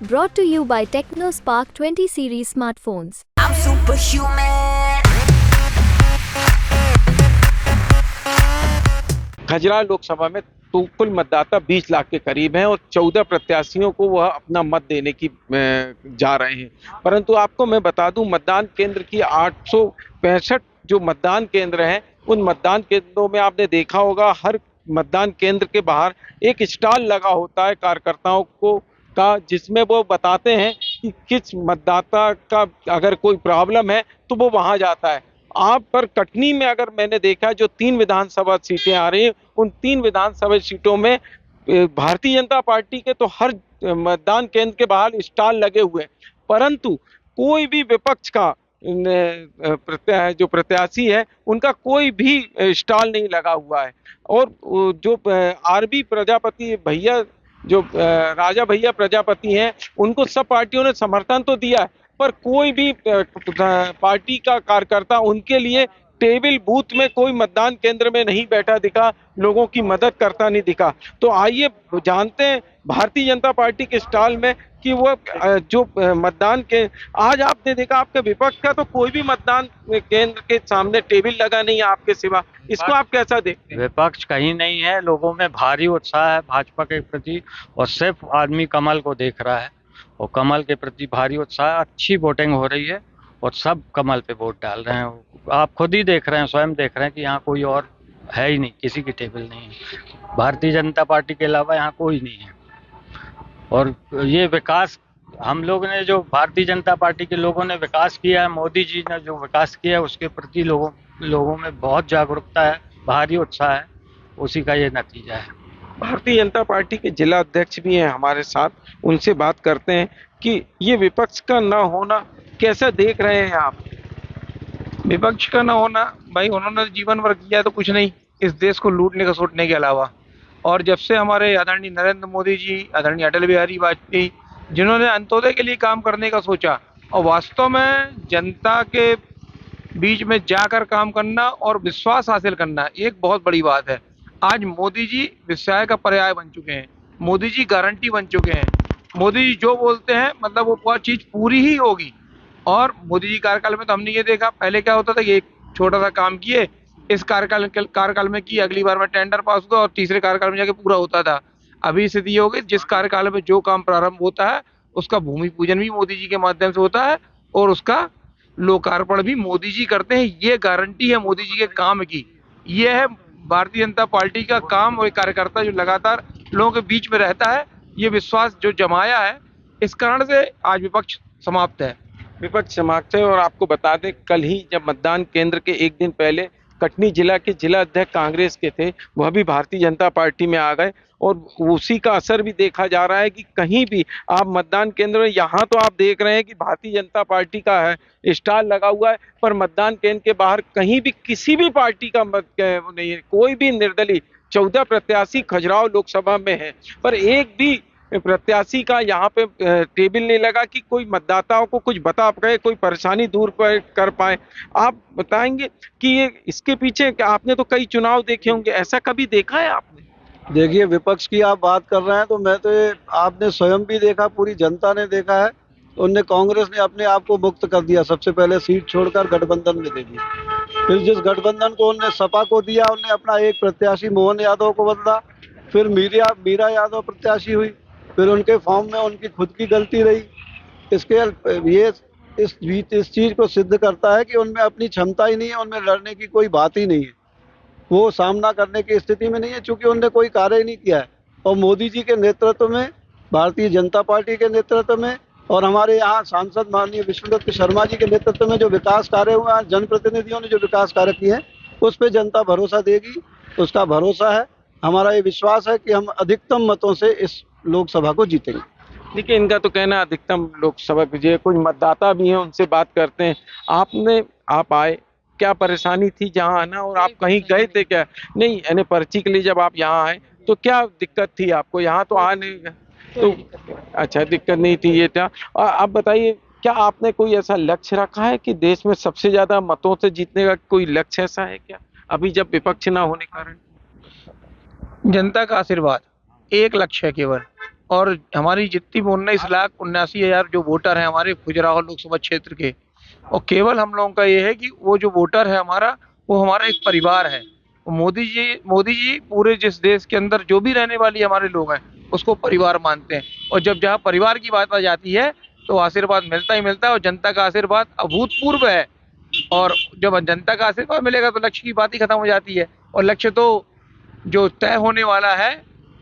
Brought to you by TechnoSpark 20 series smartphones. I'm superhuman. खजराह Lok Sabha में तो कुल मतदाता 20 लाख के करीब हैं और 14 प्रत्याशियों को वह अपना मत देने की जा रहे हैं। परंतु आपको मैं बता दूं, मतदान केंद्र की 865 जो मतदान केंद्र हैं, उन मतदान केंद्रों में आपने देखा होगा हर मतदान केंद्र के बाहर एक स्टॉल लगा होता है कार्यकर्ताओं को का, जिसमें वो बताते हैं कि किस मतदाता का अगर कोई प्रॉब्लम है तो वो वहां जाता है। आप पर कटनी में अगर मैंने देखा जो 3 विधानसभा सीटें आ रही हैं, उन 3 विधानसभा सीटों में भारतीय जनता पार्टी के तो हर मतदान केंद्र के बाहर स्टॉल लगे हुए हैं, परंतु कोई भी विपक्ष का जो प्रत्याशी है उनका कोई भी स्टॉल नहीं लगा हुआ है। और जो आरबी प्रजापति भैया, जो राजा भैया प्रजापति हैं, उनको सब पार्टियों ने समर्थन तो दिया है, पर कोई भी पार्टी का कार्यकर्ता उनके लिए टेबल बूथ में कोई मतदान केंद्र में नहीं बैठा दिखा, लोगों की मदद करता नहीं दिखा। तो आइए जानते हैं भारतीय जनता पार्टी के स्टॉल में कि वो जो मतदान के आज आपने देखा, आपके विपक्ष का तो कोई भी मतदान केंद्र के सामने टेबल लगा नहीं है आपके सिवा, इसको आप कैसा देखते हैं? विपक्ष कहीं नहीं है, लोगों में भारी उत्साह है भाजपा के प्रति और सिर्फ आदमी कमल को देख रहा है और कमल के प्रति भारी उत्साह, अच्छी वोटिंग हो रही है और सब कमल पे वोट डाल रहे हैं। आप खुद ही देख रहे हैं, स्वयं देख रहे हैं कि यहाँ कोई और है ही नहीं, किसी की टेबल नहीं है, भारतीय जनता पार्टी के अलावा यहाँ कोई नहीं है। और ये विकास हम लोग ने, जो भारतीय जनता पार्टी के लोगों ने विकास किया है, मोदी जी ने जो विकास किया है उसके प्रति लोगों में बहुत जागरूकता है, भारी उत्साह है, उसी का ये नतीजा है। भारतीय जनता पार्टी के जिला अध्यक्ष भी हैं हमारे साथ, उनसे बात करते हैं कि ये विपक्ष का ना होना कैसा देख रहे हैं आप? विपक्ष का ना होना, भाई उन्होंने जीवन भर किया तो कुछ नहीं, इस देश को लूटने का सोचने के अलावा। और जब से हमारे आदरणीय नरेंद्र मोदी जी, आदरणीय अटल बिहारी वाजपेयी, जिन्होंने अंत्योदय के लिए काम करने का सोचा और वास्तव में जनता के बीच में जाकर काम करना और विश्वास हासिल करना एक बहुत बड़ी बात है। आज मोदी जी विश्वास का पर्याय बन चुके हैं, मोदी जी गारंटी बन चुके हैं। मोदी जी जो बोलते हैं मतलब वो चीज पूरी ही होगी। और मोदी जी कार्यकाल में तो हमने ये देखा, पहले क्या होता था कि एक छोटा सा काम किए, इस कार्यकाल में किए, अगली बार में टेंडर पास हुआ और तीसरे कार्यकाल में जाके पूरा होता था। अभी स्थिति हो गई, जिस कार्यकाल में जो काम प्रारंभ होता है उसका भूमि पूजन भी मोदी जी के माध्यम से होता है और उसका लोकार्पण भी मोदी जी करते हैं। ये गारंटी है मोदी जी के काम की। ये है भारतीय जनता पार्टी का काम और कार्यकर्ता जो लगातार लोगों के बीच में रहता है, ये विश्वास जो जमाया है, इस कारण से आज विपक्ष समाप्त है। विपक्ष समाप्त है। और आपको बता दें, कल ही जब मतदान केंद्र के एक दिन पहले कटनी जिला के जिला अध्यक्ष कांग्रेस के थे, वह भी भारतीय जनता पार्टी में आ गए और उसी का असर भी देखा जा रहा है कि कहीं भी आप मतदान केंद्र में, यहाँ तो आप देख रहे हैं कि भारतीय जनता पार्टी का है स्टॉल लगा हुआ है, पर मतदान केंद्र के बाहर कहीं भी किसी भी पार्टी का मत नहीं है, कोई भी निर्दलीय 14 प्रत्याशी खजुराहो लोकसभा में है, पर एक भी प्रत्याशी का यहाँ पे टेबल नहीं लगा कि कोई मतदाताओं को कुछ बता पाए, कोई परेशानी दूर कर पाए। आप बताएंगे कि ये इसके पीछे, आपने तो कई चुनाव देखे होंगे, ऐसा कभी देखा है आपने? देखिए, विपक्ष की आप बात कर रहे हैं तो मैं तो आपने स्वयं भी देखा, पूरी जनता ने देखा है, उनने कांग्रेस ने अपने आप को मुक्त कर दिया। सबसे पहले सीट छोड़कर गठबंधन में दे दी, फिर जिस गठबंधन को उनने सपा को दिया, उनने अपना एक प्रत्याशी मोहन यादव को बदला, फिर मीरा यादव प्रत्याशी हुई, फिर उनके फॉर्म में उनकी खुद की गलती रही। ये इस चीज को सिद्ध करता है कि उनमें अपनी क्षमता ही नहीं है, उनमें लड़ने की कोई बात ही नहीं है, वो सामना करने की स्थिति में नहीं है, चूंकि उनने कोई कार्य ही नहीं किया है। और मोदी जी के नेतृत्व में, भारतीय जनता पार्टी के नेतृत्व में और हमारे यहाँ सांसद माननीय विष्णुदत्त शर्मा जी के नेतृत्व में जो विकास कार्य हुआ है, जनप्रतिनिधियों ने जो विकास कार्य किए हैं, उस पर जनता भरोसा देगी, उसका भरोसा है। हमारा ये विश्वास है कि हम अधिकतम मतों से इस लोकसभा को जीतेंगे। देखिए, इनका तो कहना अधिकतम लोकसभा की, कुछ मतदाता भी हैं, उनसे बात करते हैं। आप आए, क्या परेशानी थी जहाँ आना, और आप कहीं गए थे क्या? नहीं, यानी पर्ची के लिए जब आप यहाँ आए तो क्या दिक्कत थी आपको? यहाँ तो आने तो अच्छा, दिक्कत नहीं थी, ये था। और आप बताइए, क्या आपने कोई ऐसा लक्ष्य रखा है कि देश में सबसे ज्यादा मतों से जीतने का कोई लक्ष्य ऐसा है क्या, अभी जब विपक्ष ना होने कारण? जनता का आशीर्वाद एक लक्ष्य है केवल, और हमारी जितनी भी 19,79,000 जो वोटर हैं हमारे खजुराहो लोकसभा क्षेत्र के, और केवल हम लोगों का ये है कि वो जो वोटर है हमारा, वो हमारा एक परिवार है। मोदी जी पूरे जिस देश के अंदर जो भी रहने वाली हमारे लोग हैं उसको परिवार मानते हैं, और जब जहाँ परिवार की बात आ जाती है तो आशीर्वाद मिलता ही मिलता है, और जनता का आशीर्वाद अभूतपूर्व है। और जब जनता का आशीर्वाद मिलेगा तो लक्ष्य की बात ही खत्म हो जाती है, और लक्ष्य तो जो तय होने वाला है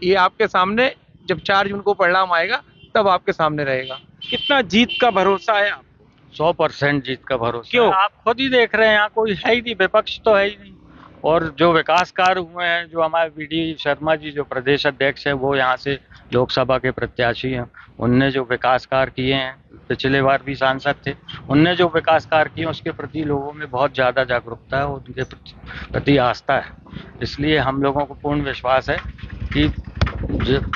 ये आपके सामने, जब 4 जून को परिणाम आएगा तब आपके सामने रहेगा। कितना जीत का भरोसा है आपको? 100% जीत का भरोसा। क्यों? आप खुद ही देख रहे हैं, यहाँ कोई है ही नहीं, विपक्ष तो है ही नहीं। और जो विकास कार्य हुए हैं, जो हमारे वी.डी. शर्मा जी जो प्रदेश अध्यक्ष हैं, वो यहाँ से लोकसभा के प्रत्याशी हैं, उनने जो विकास कार्य किए हैं, पिछले बार भी सांसद थे, उनने जो विकास कार्य किए उसके प्रति लोगों में बहुत ज़्यादा जागरूकता है, उनके प्रति आस्था है। इसलिए हम लोगों को पूर्ण विश्वास है कि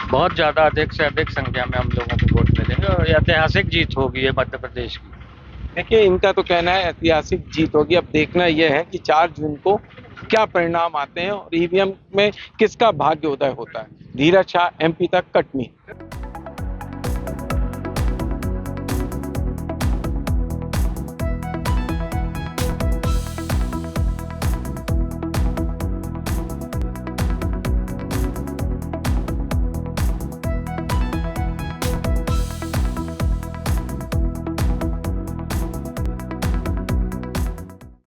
बहुत ज़्यादा अधिक से अधिक संख्या में हम लोगों को वोट मिलेंगे और ऐतिहासिक जीत होगी ये मध्य प्रदेश की। देखिए, इनका तो कहना है ऐतिहासिक जीत होगी। अब देखना यह है कि 4 जून को क्या परिणाम आते हैं और ईवीएम में किसका भाग्योदय होता है। धीरज शाह, MP तक, कटनी।